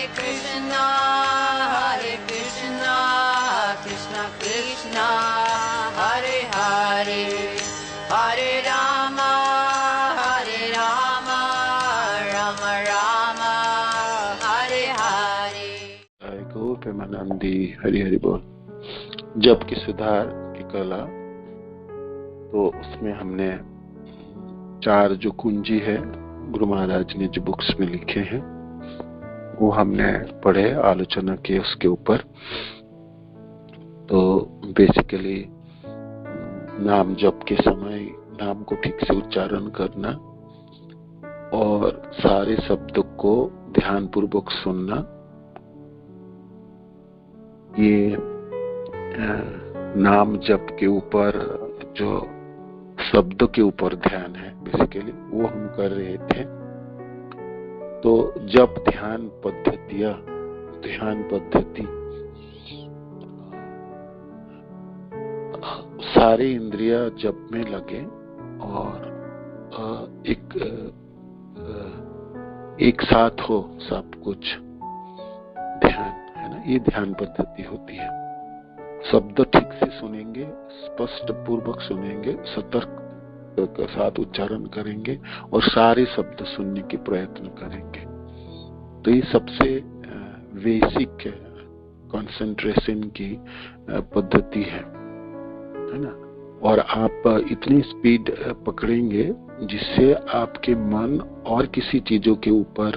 Krishna, Krishna Krishna, Hare Hare, Hare Rama, Rama Rama, Hare Hare। गो प्रेमानंदी हरि हरि बोल। जप की सुधार की कला, तो उसमें हमने 4 जो कुंजी है गुरु महाराज ने जो बुक्स में लिखे हैं वो हमने पढ़े, आलोचना की उसके ऊपर। तो बेसिकली नाम जप के समय नाम को ठीक से उच्चारण करना और सारे शब्द को ध्यान पूर्वक सुनना, ये नाम जप के ऊपर जो शब्द के ऊपर ध्यान है बेसिकली वो हम कर रहे थे। तो जप ध्यान पद्धति सारे इंद्रिया जप में लगे और एक साथ हो सब कुछ ध्यान, है ना, ये ध्यान पद्धति होती है। शब्द ठीक से सुनेंगे, स्पष्ट पूर्वक सुनेंगे, सतर्क के साथ उच्चारण करेंगे और सारे शब्द सुनने के प्रयत्न करेंगे। तो ये सबसे बेसिक कंसंट्रेशन की पद्धति है ना। और आप इतनी स्पीड पकड़ेंगे जिससे आपके मन और किसी चीजों के ऊपर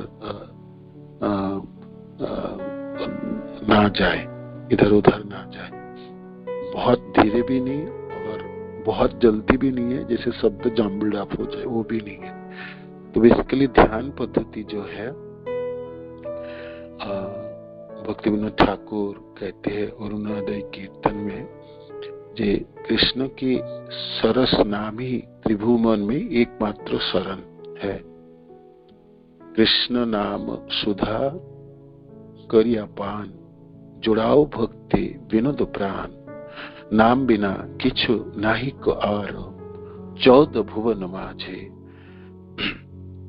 ना जाए, इधर उधर ना जाए। बहुत धीरे भी नहीं और बहुत जल्दी भी नहीं है, जैसे शब्द जम्बल्ड अप हो जाए वो भी नहीं है। तो बेसिकली ध्यान पद्धति जो है भक्ति विनोद ठाकुर कहते हैं अरुणोदय कीर्तन में, जे कृष्ण की सरस नाम ही त्रिभुवन में एकमात्र शरण है। कृष्ण नाम सुधा करिया पान, जुड़ाओ भक्ति विनोद प्राण, नाम बिना किछु नाही को आर, 14 भुवन माझे।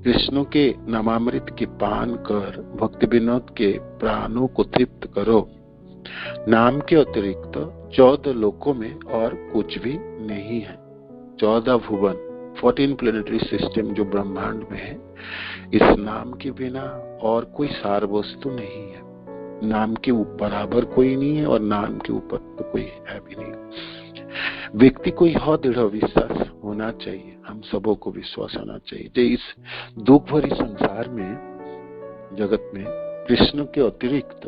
कृष्ण के नामामृत के पान कर भक्ति विनोद के प्राणों को तृप्त करो। नाम के अतिरिक्त 14 लोकों में और कुछ भी नहीं है। 14 भुवन 14 प्लेनेटरी सिस्टम जो ब्रह्मांड में है, इस नाम के बिना और कोई सार वस्तु नहीं है। नाम के बराबर कोई नहीं है और नाम के ऊपर तो कोई है भी नहीं। व्यक्ति को यह दृढ़ विश्वास होना चाहिए, हम सबों को विश्वास होना चाहिए कि इस दुख भरी संसार में, जगत में कृष्ण के अतिरिक्त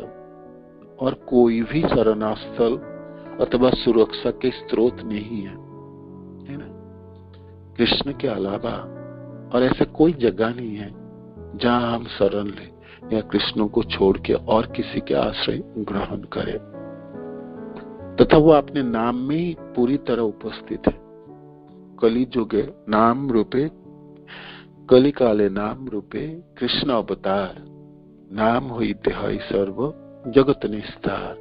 और कोई भी शरणास्थल अथवा सुरक्षा के स्रोत नहीं है, है ना। कृष्ण के अलावा और ऐसा कोई जगह नहीं है जहां हम शरण लें या कृष्ण को छोड़ के और किसी के आश्रय ग्रहण करें, तथा वो अपने नाम में ही पूरी तरह उपस्थित है। कली जुगे नाम रूपे, कली काले नाम रूपे कृष्ण अवतार, नाम हुई तिहाई सर्व जगत निस्तार।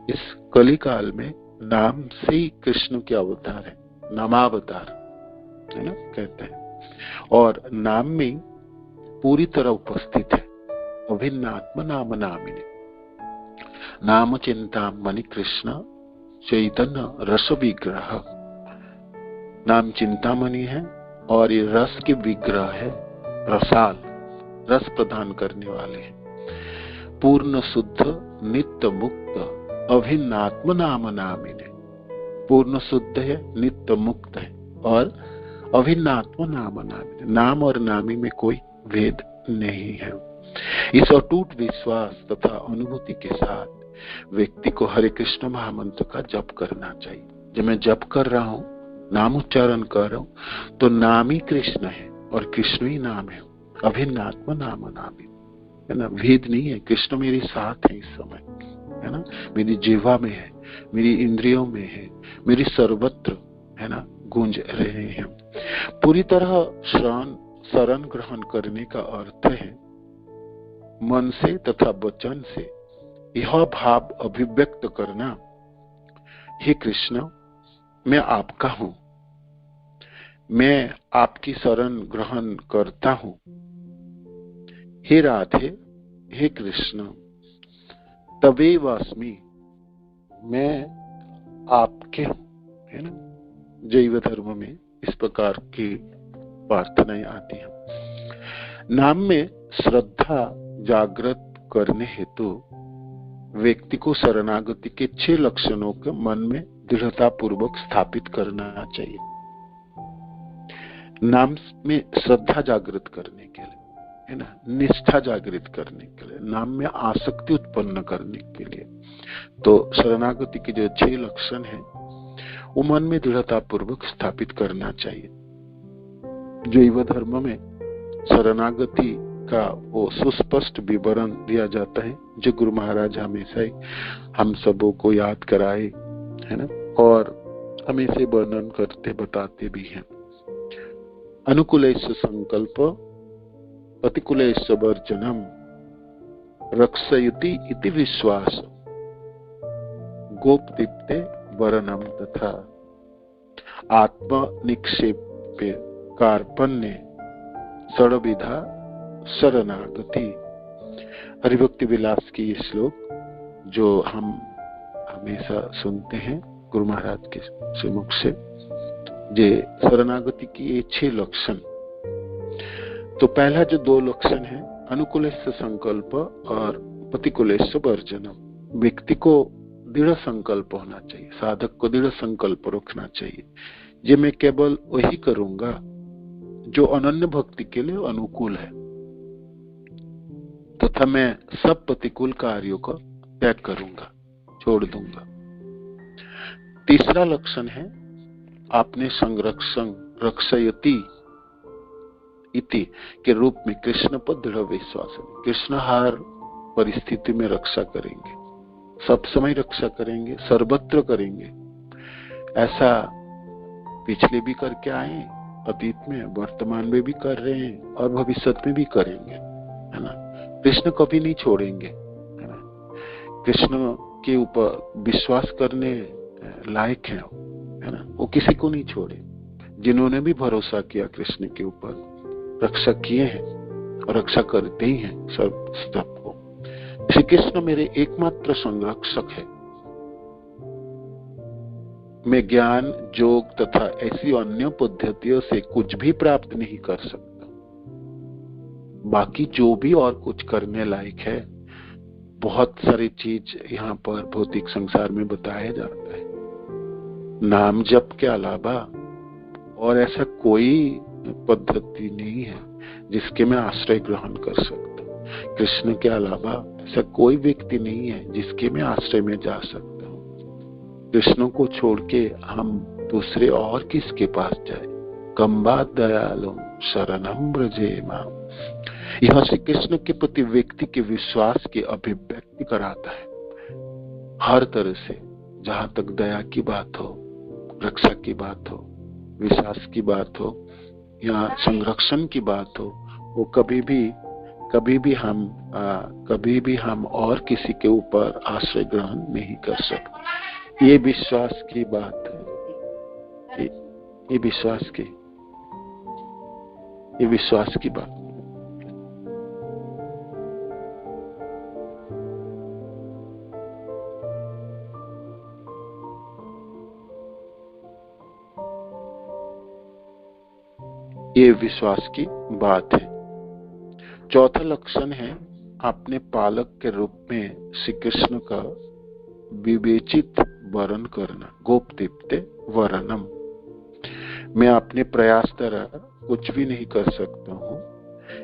इस कली काल में नाम से ही कृष्ण के अवतार है, नामावतार, है ना, कहते हैं। और नाम में पूरी तरह उपस्थित है। अभिन्न आत्मा नाम नामिने, नाम चिंता मणि कृष्ण चैतन्य रस विग्रह। नाम चिंतामणि है और ये रस के विग्रह है, रसाल, रस प्रदान करने वाले हैं। पूर्ण शुद्ध नित्य मुक्त अभिन्न आत्मा नाम नामिने, पूर्ण शुद्ध है, नित्य मुक्त है और अभिन्न आत्मा नाम नामिने। नाम और नामी में कोई भेद नहीं है। इस अटूट विश्वास तथा अनुभूति के साथ व्यक्ति को हरे कृष्ण महामंत्र का जप करना चाहिए। जब मैं जप कर रहा हूँ, नाम उच्चारण कर रहा हूँ, तो नाम ही कृष्ण है और कृष्ण ही नाम है। अभिन्न आत्मा नाम नामी, है ना, भेद नहीं है। कृष्ण मेरे साथ है इस समय, है ना, मेरी जीवा में है, मेरी इंद्रियों में है, मेरी सर्वत्र, है ना, गूंज रहे हैं। पूरी तरह शरण ग्रहण करने का अर्थ है मन से तथा वचन से यह भाव अभिव्यक्त करना, हे कृष्ण मैं आपका हूं, मैं आपकी शरण ग्रहण करता हूं। हे राधे हे कृष्ण तवेव अस्मि, मैं आपके हूं, है ना। जैव धर्म में इस प्रकार की प्रार्थनाएं आती हैं। नाम में श्रद्धा जागृत करने हेतु व्यक्ति को शरणागति के 6 लक्षणों को मन में दृढ़ता पूर्वक स्थापित करना चाहिए। नाम में श्रद्धा जागृत करने के लिए, है ना, निष्ठा जागृत करने के लिए, नाम में आसक्ति उत्पन्न करने के लिए, तो शरणागति के जो 6 लक्षण हैं वो मन में दृढ़ता पूर्वक स्थापित करना चाहिए। जैव धर्म में शरणागति का वो सुस्पष्ट विवरण दिया जाता है, जो गुरु महाराज हमेशा ही हम सबों को याद कराए, है ना, और हमेशा वर्णन करते बताते भी हैं। अनुकूलेश संकल्प प्रतिकूलेश वर्जनम रक्षयति इति विश्वास गोपदीप्ते वरणम तथा आत्म निक्षेप कार्पण्य षड्विधा शरणागति। हरिभक्ति विलास की ये श्लोक जो हम हमेशा सुनते हैं गुरु महाराज के मुख से, जे शरणागति की ये 6 लक्षण। तो पहला जो 2 लक्षण है अनुकूलेश संकल्प और प्रतिकूलेश वर्जनम। व्यक्ति को दृढ़ संकल्प होना चाहिए, साधक को दृढ़ संकल्प रखना चाहिए, जे मैं केवल वही करूंगा जो अनन्य भक्ति के लिए अनुकूल है, तथा मैं सब प्रतिकूल कार्यों को त्याग करूंगा, छोड़ दूंगा। तीसरा लक्षण है आपने संरक्षण रक्षयति इति के रूप में कृष्ण पर दृढ़ विश्वास है। कृष्ण हर परिस्थिति में रक्षा करेंगे, सब समय रक्षा करेंगे, सर्वत्र करेंगे। ऐसा पिछले भी करके आए, अतीत में, वर्तमान में भी कर रहे हैं और भविष्य में भी करेंगे, है ना। कृष्ण कभी नहीं छोड़ेंगे, है ना। कृष्ण के ऊपर विश्वास करने लायक है ना, वो किसी को नहीं छोड़े। जिन्होंने भी भरोसा किया कृष्ण के ऊपर, रक्षा किए हैं और रक्षा करते ही हैं सबको। श्री कृष्ण मेरे एकमात्र संरक्षक है। मैं ज्ञान, योग तथा ऐसी अन्य पद्धतियों से कुछ भी प्राप्त नहीं कर सकता। बाकी जो भी और कुछ करने लायक है, बहुत सारी चीज यहाँ पर भौतिक संसार में बताया जाता है। नाम जप के अलावा और ऐसा कोई पद्धति नहीं है जिसके मैं आश्रय ग्रहण कर सकता। कृष्ण के अलावा ऐसा कोई व्यक्ति नहीं है जिसके मैं आश्रय में जा सकता हूँ। कृष्ण को छोड़ के हम दूसरे और किसके पास जाए। कम्बात दयालु शरणम ब्रजेमा। यह श्री कृष्ण के प्रति व्यक्ति के विश्वास की अभिव्यक्ति कराता है। हर तरह से, जहां तक दया की बात हो, रक्षा की बात हो, विश्वास की बात हो या संरक्षण की बात हो, वो कभी भी हम और किसी के ऊपर आश्रय ग्रहण नहीं कर सकते। ये विश्वास की बात है, ये विश्वास की बात। ये विश्वास की बात है। चौथा लक्षण है अपने पालक के रूप में श्री कृष्ण का विवेचित वरण करना। गोपदीप्ते वरणम। मैं अपने प्रयास द्वारा कुछ भी नहीं कर सकता हूँ,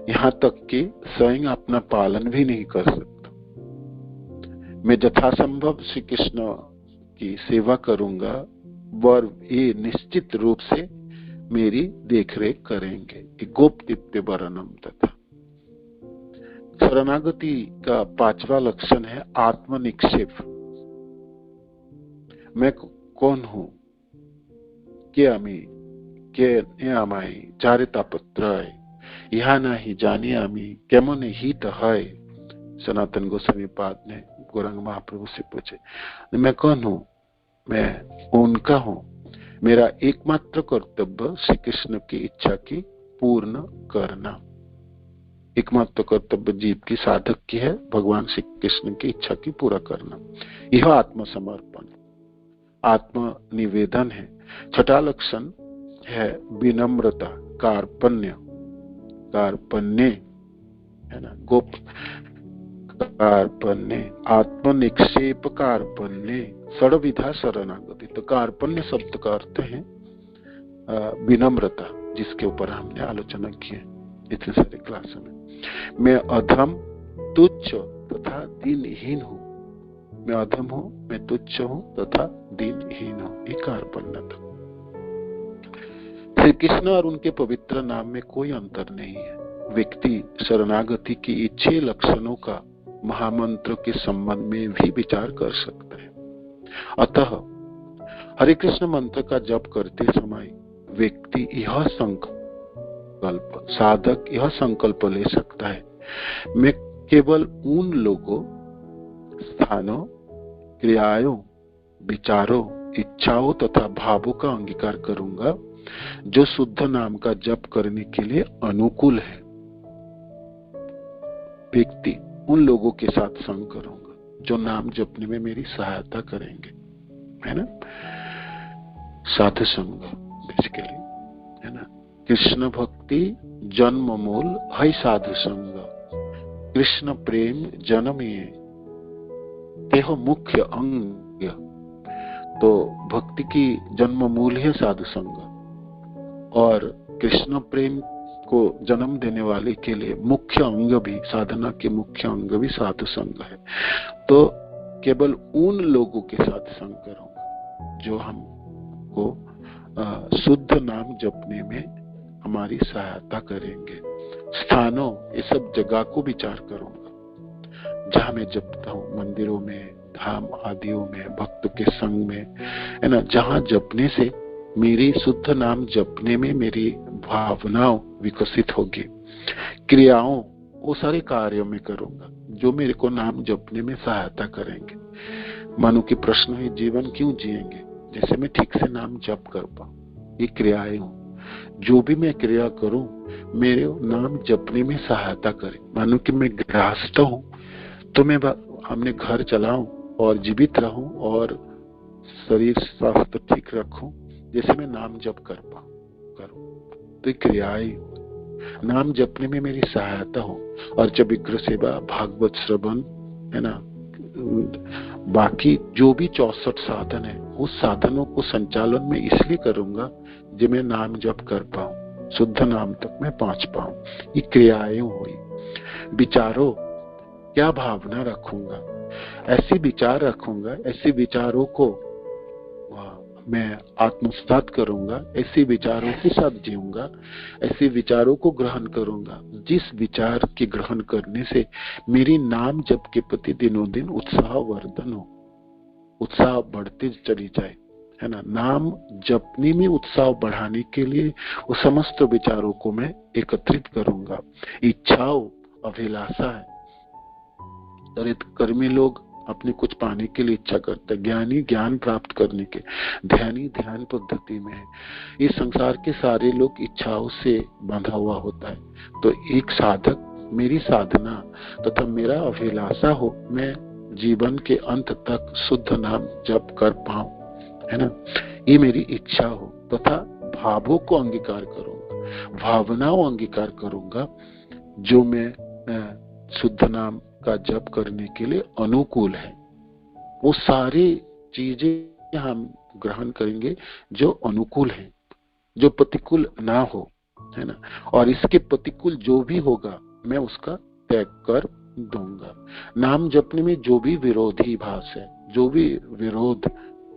यहाँ तक कि स्वयं अपना पालन भी नहीं कर सकता। मैं यथासंभव श्री कृष्ण की सेवा करूंगा और ये निश्चित रूप से मेरी देखरेख करेंगे। गोपदीप्ते वरणम। तथा शरणागति का 5वां लक्षण है आत्मनिक्षेप। मैं कौन हूं, के आमाई चारितापत्रय यह नहीं जाने आमी केमन हित है। सनातन गोस्वामी पाद ने गौरांग महाप्रभु से पूछे, मैं कौन हूं? मैं उनका हूं। मेरा एकमात्र कर्तव्य श्री कृष्ण की इच्छा की पूर्ण करना। एकमात्र कर्तव्य जीव की साधक की है भगवान श्री कृष्ण की इच्छा की पूरा करना। यह आत्मसमर्पण, आत्मनिवेदन है। छठा लक्षण है विनम्रता, कार्पण्य, कार्पण्य है ना, गोप कार्पण्य, आत्मनिक्षेप कार्पण्य, षड्विधा शरणागति। तो कार्पण्य शब्द का अर्थ है विनम्रता, जिसके ऊपर हमने आलोचना की है इतने सारे क्लास में। मैं अधम, तुच्छ तथा दीनहीन हूँ। मैं अधम हूँ, मैं तुच्छ हूँ तथा दीनहीन हूँ। ये कार्पण्यता। श्री कृष्ण और उनके पवित्र नाम में कोई अंतर नहीं है। व्यक्ति शरणागति की इन 6 लक्षणों का महामंत्र के संबंध में भी विचार कर सकता है। अतः हरे कृष्ण मंत्र का जप करते समय व्यक्ति यह संकल्प, साधक यह संकल्प ले सकता है, मैं केवल उन लोगों, स्थानों, क्रियाओं, विचारों, इच्छाओं तथा भावों का अंगीकार करूंगा जो शुद्ध नाम का जप करने के लिए अनुकूल है। व्यक्ति उन लोगों के साथ संग करूंगा जो नाम जपने में मेरी सहायता करेंगे, है ना, साधु संग बेसिकली, है ना। कृष्ण भक्ति जन्म मूल है साधु संग, कृष्ण प्रेम जन्मिए तेह मुख्य अंग। तो भक्ति की जन्म मूल है साधु संग, और कृष्ण प्रेम को जन्म देने वाले के लिए मुख्य अंग भी, साधना के मुख्य अंग भी साधु संग है। तो केवल उन लोगों के साथ संग करूंगा जो हमको शुद्ध नाम जपने में हमारी सहायता करेंगे। स्थानों, ये सब जगह को विचार करूंगा जहां मैं जपता हूँ, मंदिरों में, धाम आदियों में, भक्त के संग में, है ना, जहां जपने से मेरी शुद्ध नाम जपने में मेरी भावनाओं विकसित होगी। क्रियाओं, वो सारे कार्यों में करूंगा जो मेरे को नाम जपने में सहायता करेंगे। मानो कि प्रश्न है, जीवन क्यों जिएंगे? जैसे मैं ठीक से नाम जप कर पाऊं। ये क्रियाएं हूं, जो भी मैं क्रिया करूं मेरे नाम जपने में सहायता करे। मानो कि मैं गृहस्थ हूं तो मैं हमने घर चलाऊं और जीवित रहूं और शरीर स्वास्थ्य ठीक रखूं, जैसे मैं नाम जप कर पाऊं करूं। तो क्रियाएं नाम जपने में मेरी सहायता हो। और जब विग्रह सेवा, भागवत श्रवण, है ना, बाकी जो भी 64 साधन है, उस साधनों को संचालन में इसलिए करूंगा जो मैं नाम जप कर पाऊं, शुद्ध नाम तक मैं पहुंच पाऊं। ये क्रियाएं हुई। विचारों, क्या भावना रखूंगा, ऐसी विचार रखूंगा, ऐसे विचारों को मैं आत्मसात करूंगा, ऐसे विचारों के साथ जीऊंगा, ऐसे विचारों को ग्रहण करूंगा जिस विचार के ग्रहण करने से मेरी नाम जप के प्रति दिनों दिन उत्साह वर्धन हो, उत्साह बढ़ती चली जाए, है ना। नाम जपने में उत्साह बढ़ाने के लिए वो समस्त विचारों को मैं एकत्रित करूंगा। इच्छाओं, अभिलाषा है, कर्मी लोग अपने कुछ पाने के लिए इच्छा करते हैं, ज्ञानी ज्ञान प्राप्त करने के, ध्यानी ध्यान पद्धति में है। इस संसार के सारे लोग इच्छाओं से बंधा हुआ होता है। तो एक साधक, मेरी साधना तथा मेरा अभिलाषा हो, मैं जीवन के अंत तक शुद्ध नाम जप कर पाऊं, है ना, ये मेरी इच्छा हो। तथा भावों को अंगीकार करूंगा, भावनाओं अंगीकार करूंगा जो मैं शुद्ध नाम का जप करने के लिए अनुकूल है। वो सारी चीजें हम ग्रहण करेंगे जो अनुकूल है, जो प्रतिकूल ना हो, है ना। और इसके प्रतिकूल जो भी होगा मैं उसका त्याग कर दूंगा। नाम जपने में जो भी विरोधी भास है, जो भी विरोध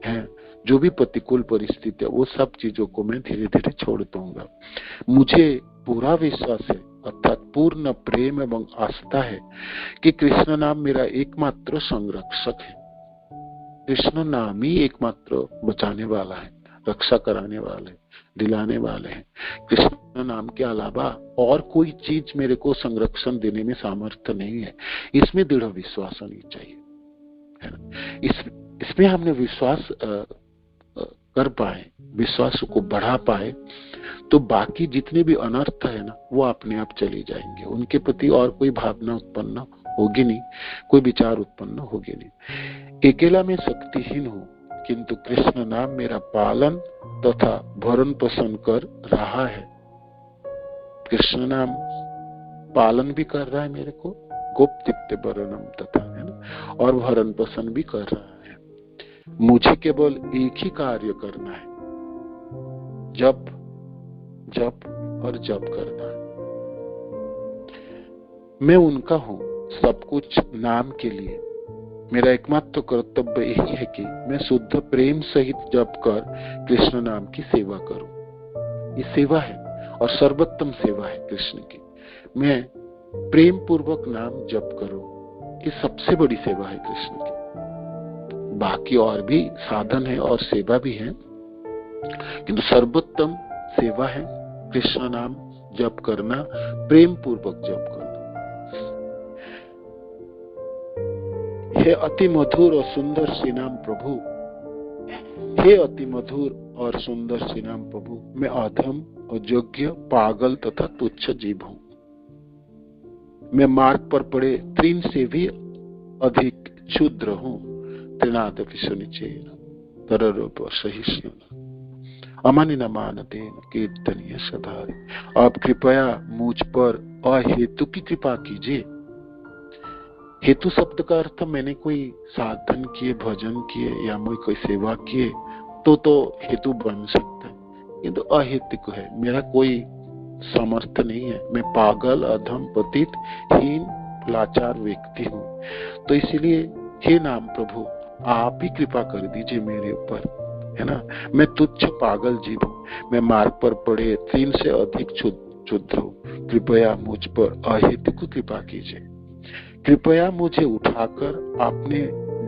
है, जो भी प्रतिकूल परिस्थिति है, वो सब चीजों को मैं धीरे धीरे छोड़ दूंगा। मुझे पूरा विश्वास है, अर्थात पूर्ण प्रेम एवं आस्था है कि कृष्ण नाम मेरा एकमात्र संरक्षक है। कृष्ण नाम ही एकमात्र बचाने वाला है, रक्षा कराने वाले, दिलाने वाले हैं। कृष्ण नाम के अलावा और कोई चीज मेरे को संरक्षण देने में सामर्थ्य नहीं है। इसमें दृढ़ विश्वास होनी चाहिए, है ना। इसमें हमने विश्वास कर पाए, विश्वास को बढ़ा पाए तो बाकी जितने भी अनर्थ है ना वो अपने आप चली जाएंगे, उनके प्रति और कोई भावना उत्पन्न होगी नहीं, कोई विचार उत्पन्न होगी नहीं। अकेला मैं शक्तिहीन हूँ, किंतु कृष्ण नाम मेरा पालन तथा भरण पोषण कर रहा है। कृष्ण नाम पालन भी कर रहा है मेरे को, गोप्तित्य भरणम तथा, है ना, और भरण पोषण भी कर रहा है। मुझे केवल एक ही कार्य करना है, जप जप और जप करना है। मैं उनका हूं, सब कुछ नाम के लिए। मेरा एकमात्र कर्तव्य यही है कि मैं शुद्ध प्रेम सहित जप कर कृष्ण नाम की सेवा करूं। ये सेवा है और सर्वोत्तम सेवा है कृष्ण की। मैं प्रेम पूर्वक नाम जप करूं, ये सबसे बड़ी सेवा है कृष्ण की। बाकी और भी साधन है और सेवा भी है, किंतु सर्वोत्तम सेवा है कृष्ण नाम जप करना, प्रेम पूर्वक जप करना। हे अति मधुर और सुंदर श्री नाम प्रभु, हे अति मधुर और सुंदर श्री नाम प्रभु, मैं अधम, अयोग्य, पागल तथा तुच्छ जीव हूं। मैं मार्ग पर पड़े तृण से भी अधिक क्षुद्र हूं। तृणादपि सुनिचेन तररूप सहिष्णु अमानि न मानतेन कीर्तनीय सदारे। आप कृपया मुझ पर अहेतु की कृपा कीजिए। हेतु शब्द का अर्थ मैंने कोई साधन किए, भजन किए या मैं कोई सेवा किए तो हेतु बन सकता है, किंतु अहेतुक है, मेरा कोई समर्थ नहीं है। मैं पागल, अधम, पतित, हीन, लाचार व्यक्ति हूँ। तो इसलिए हे नाम प्रभु, आप ही कृपा कर दीजिए मेरे ऊपर, है ना। मैं तुच्छ पागल जीव हूँ, मैं मार्ग पर पड़े तृण से अधिक क्षुद्र हूँ। कृपया मुझ पर अहेतुक कृपा कीजिए। कृपया मुझे उठाकर अपने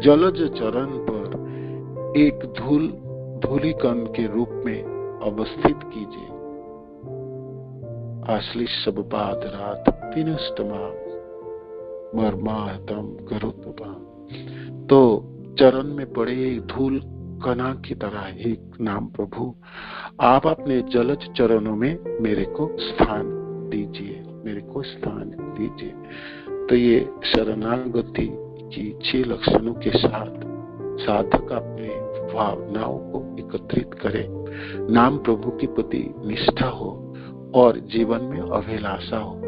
जलज चरण पर एक धूलिकण के रूप में अवस्थित कीजिए। आश्लिष पाद रात तिनस्तमा मर्माहतम करोतबा। तो चरण में पड़े धूल कणा की तरह एक नाम प्रभु, आप अपने जलज चरणों में मेरे को स्थान दीजिए, मेरे को स्थान दीजिए। तो ये शरणागति की 6 लक्षणों के साथ साधक अपने भावनाओं को एकत्रित करे, नाम प्रभु के प्रति निष्ठा हो और जीवन में अभिलाषा हो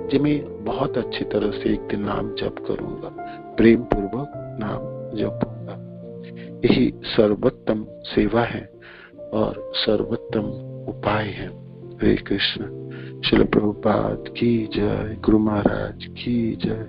कि मैं बहुत अच्छी तरह से एक दिन नाम जप करूंगा, प्रेम पूर्वक नाम जपूंगा। यही सर्वोत्तम सेवा है और सर्वोत्तम उपाय है। हरे कृष्ण। श्रील प्रभुपाद की जय, गुरु महाराज की जय।